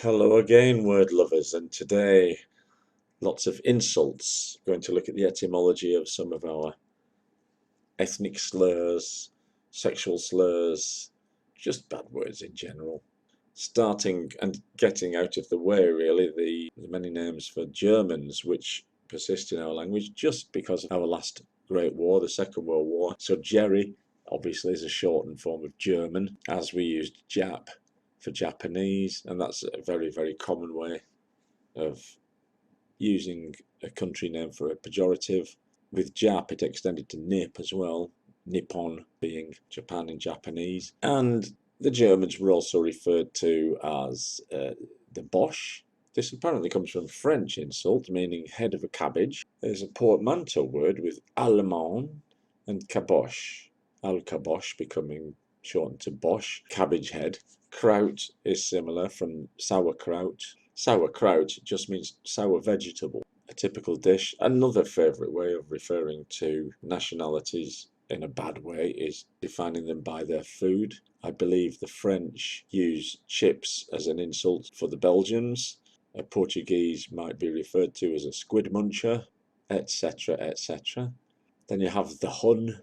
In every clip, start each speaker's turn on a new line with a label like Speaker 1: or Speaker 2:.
Speaker 1: Hello again, word lovers, and today lots of insults. Going to look at the etymology of some of our ethnic slurs, sexual slurs, just bad words in general. Starting and getting out of the way, really, the many names for Germans which persist in our language just because of our last Great War, the Second World War. So Jerry obviously is a shortened form of German, as we used Jap for Japanese, and that's a very, very common way of using a country name for a pejorative. With Jap, it extended to Nip as well, Nippon being Japan in Japanese. And the Germans were also referred to as the Bosch. This apparently comes from French insult, meaning head of a cabbage. There's a portmanteau word with allemand and caboche. Al-caboche becoming shortened to Bosch, cabbage head. Kraut is similar from sauerkraut. Sauerkraut just means sour vegetable, a typical dish. Another favourite way of referring to nationalities in a bad way is defining them by their food. I believe the French use chips as an insult for the Belgians. A Portuguese might be referred to as a squid muncher, etc., etc. Then you have the Hun,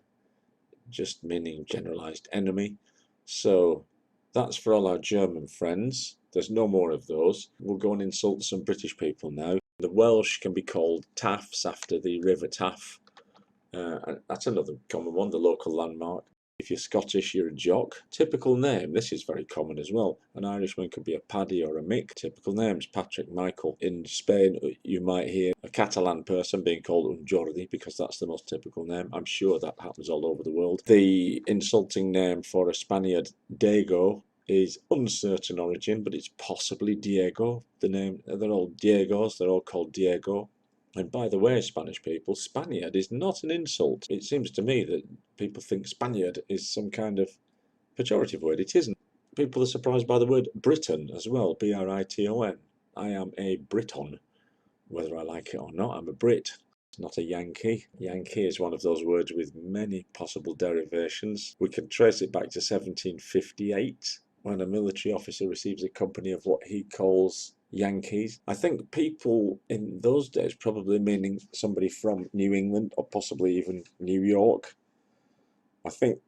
Speaker 1: just meaning generalized enemy. So that's for all our German friends. There's no more of those. We'll go and insult some British people now. The Welsh can be called Taffs after the River Taff. That's another common one, the local landmark. If you're Scottish, you're a jock. Typical name, this is very common as well. An Irishman could be a Paddy or a Mick. Typical names, Patrick, Michael. In Spain, you might hear a Catalan person being called un Jordi because that's the most typical name. I'm sure that happens all over the world. The insulting name for a Spaniard, Dago, is uncertain origin, but it's possibly Diego. The name, they're all Diegos, they're all called Diego. And by the way, Spanish people, Spaniard is not an insult. It seems to me that people think Spaniard is some kind of pejorative word. It isn't. People are surprised by the word Briton as well, Briton. I am a Briton, whether I like it or not. I'm a Brit, not a Yankee. Yankee is one of those words with many possible derivations. We can trace it back to 1758, when a military officer receives a company of what he calls Yankees. I think people in those days probably meaning somebody from New England or possibly even New York. I think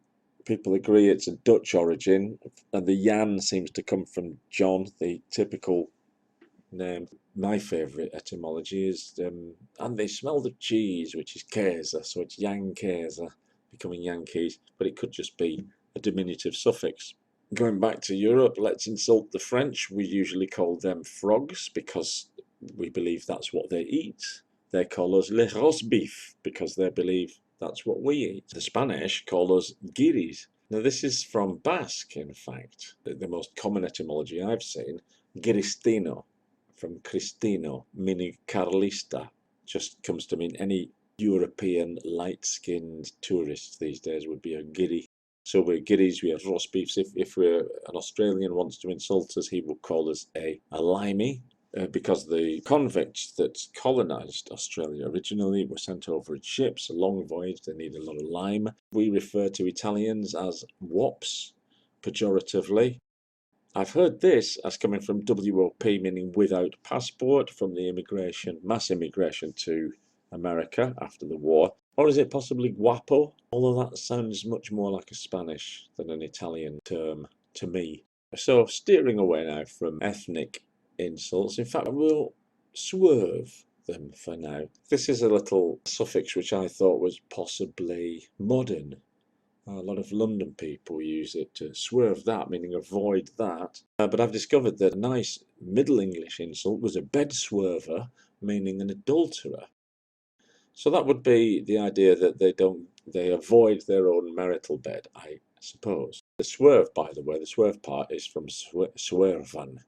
Speaker 1: people agree it's a Dutch origin, and the Jan seems to come from John, the typical name. My favourite etymology is and they smell the cheese, which is Käse, so it's Käse, becoming Yankees, but it could just be a diminutive suffix. Going back to Europe, let's insult the French. We usually call them frogs because we believe that's what they eat. They call us les rosbif because they believe that's what we eat. The Spanish call us guiris. Now this is from Basque, in fact. The most common etymology I've seen, giristino, from Cristino, meaning Carlista. Just comes to mean any European light-skinned tourist these days would be a guiri. So we're guiris, we are roast beefs. If we're an Australian wants to insult us, he will call us a limey, because the convicts that colonised Australia originally were sent over in ships, a long voyage, they need a lot of lime. We refer to Italians as wops, pejoratively. I've heard this as coming from WOP, meaning without passport, from the mass immigration to America after the war. Or is it possibly guapo? Although that sounds much more like a Spanish than an Italian term to me. So steering away now from ethnic insults, in fact, we'll swerve them for now. This is a little suffix which I thought was possibly modern. A lot of London people use it to swerve that, meaning avoid that. But I've discovered that a nice Middle English insult was a bed swerver, meaning an adulterer. So that would be the idea that they avoid their own marital bed, I suppose. The swerve, by the way, the swerve part is from swervan,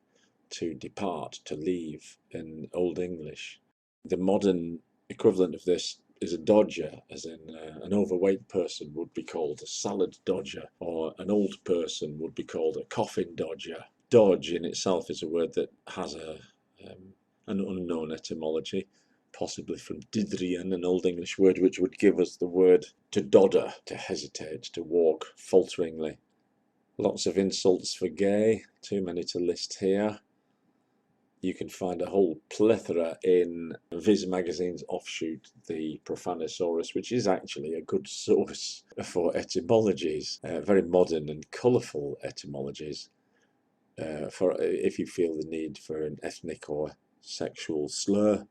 Speaker 1: to depart, to leave in Old English. The modern equivalent of this is a dodger, as in an overweight person would be called a salad dodger, or an old person would be called a coffin dodger. Dodge in itself is a word that has an unknown etymology, possibly from didrian, an Old English word which would give us the word to dodder, to hesitate, to walk falteringly. Lots of insults for gay, too many to list here. You can find a whole plethora in Viz Magazine's offshoot, the Profanosaurus, which is actually a good source for etymologies, very modern and colourful etymologies. For if you feel the need for an ethnic or sexual slur,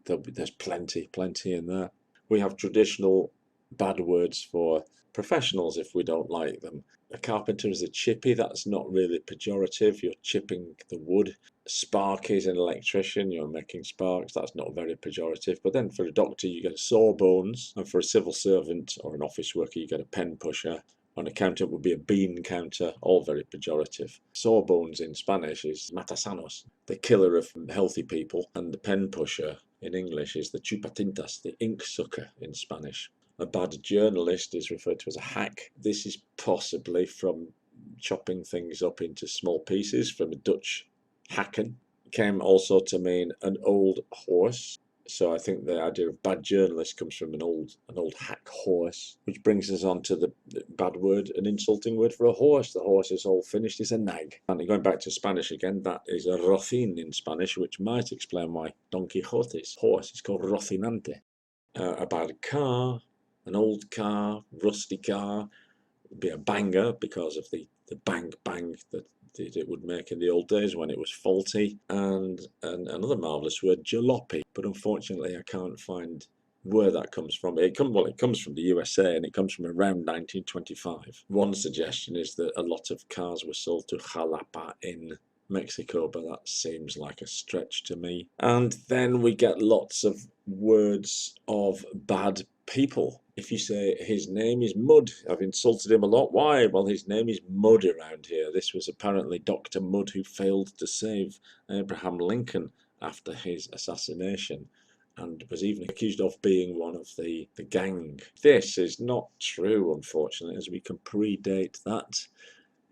Speaker 1: there's plenty in there. We have traditional bad words for professionals if we don't like them. A carpenter is a chippy. That's not really pejorative. You're chipping the wood. Spark is an electrician. You're making sparks. That's not very pejorative. But then for a doctor, you get sawbones, and for a civil servant or an office worker, you get a pen pusher. An accountant would be a bean counter, all very pejorative. Sawbones in Spanish is matasanos, the killer of healthy people, and the pen pusher in English is the chupatintas, the ink sucker in Spanish. A bad journalist is referred to as a hack. This is possibly from chopping things up into small pieces from a Dutch hacken. Came also to mean an old horse. So I think the idea of bad journalist comes from an old hack horse, which brings us on to the bad word, an insulting word for a horse. The horse is all finished, is a nag. And going back to Spanish again, that is a rocin in Spanish, which might explain why Don Quixote's horse is called Rocinante. A bad car, an old car, rusty car, would be a banger because of the bang bang that it would make in the old days when it was faulty. And another marvellous word, jalopy, but unfortunately I can't find where that comes from. It comes from the USA, and it comes from around 1925. One suggestion is that a lot of cars were sold to Jalapa in Mexico, but that seems like a stretch to me. And then we get lots of words of bad people. If you say his name is Mud, I've insulted him a lot. Why? Well, his name is Mud around here. This was apparently Dr. Mudd who failed to save Abraham Lincoln after his assassination, and was even accused of being one of the gang. This is not true, unfortunately, as we can predate that.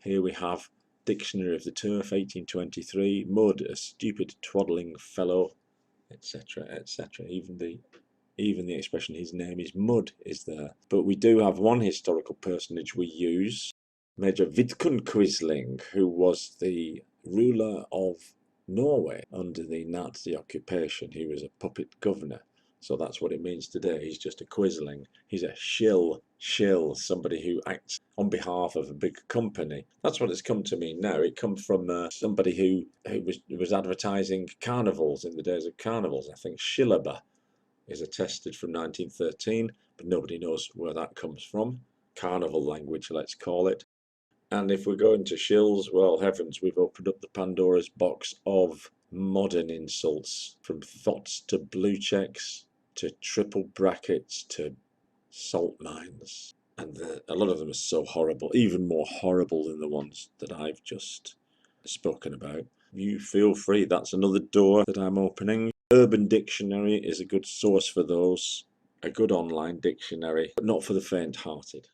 Speaker 1: Here we have Dictionary of the Turf, 1823, Mud, a stupid twaddling fellow, etc., etc. Even the expression his name is Mud is there. But we do have one historical personage we use, Major Vidkun Quisling, who was the ruler of Norway under the Nazi occupation. He was a puppet governor. So that's what it means today. He's just a Quisling. He's a shill, somebody who acts on behalf of a big company. That's what it's come to mean now. It comes from somebody who was advertising carnivals in the days of carnivals. I think Schillaba is attested from 1913, but nobody knows where that comes from. Carnival language, let's call it. And if we're going to shills, well, heavens, we've opened up the Pandora's box of modern insults, from thots to blue checks to triple brackets to salt mines. And a lot of them are so horrible, even more horrible than the ones that I've just spoken about. You feel free, that's another door that I'm opening. Urban Dictionary is a good source for those, a good online dictionary, but not for the faint-hearted.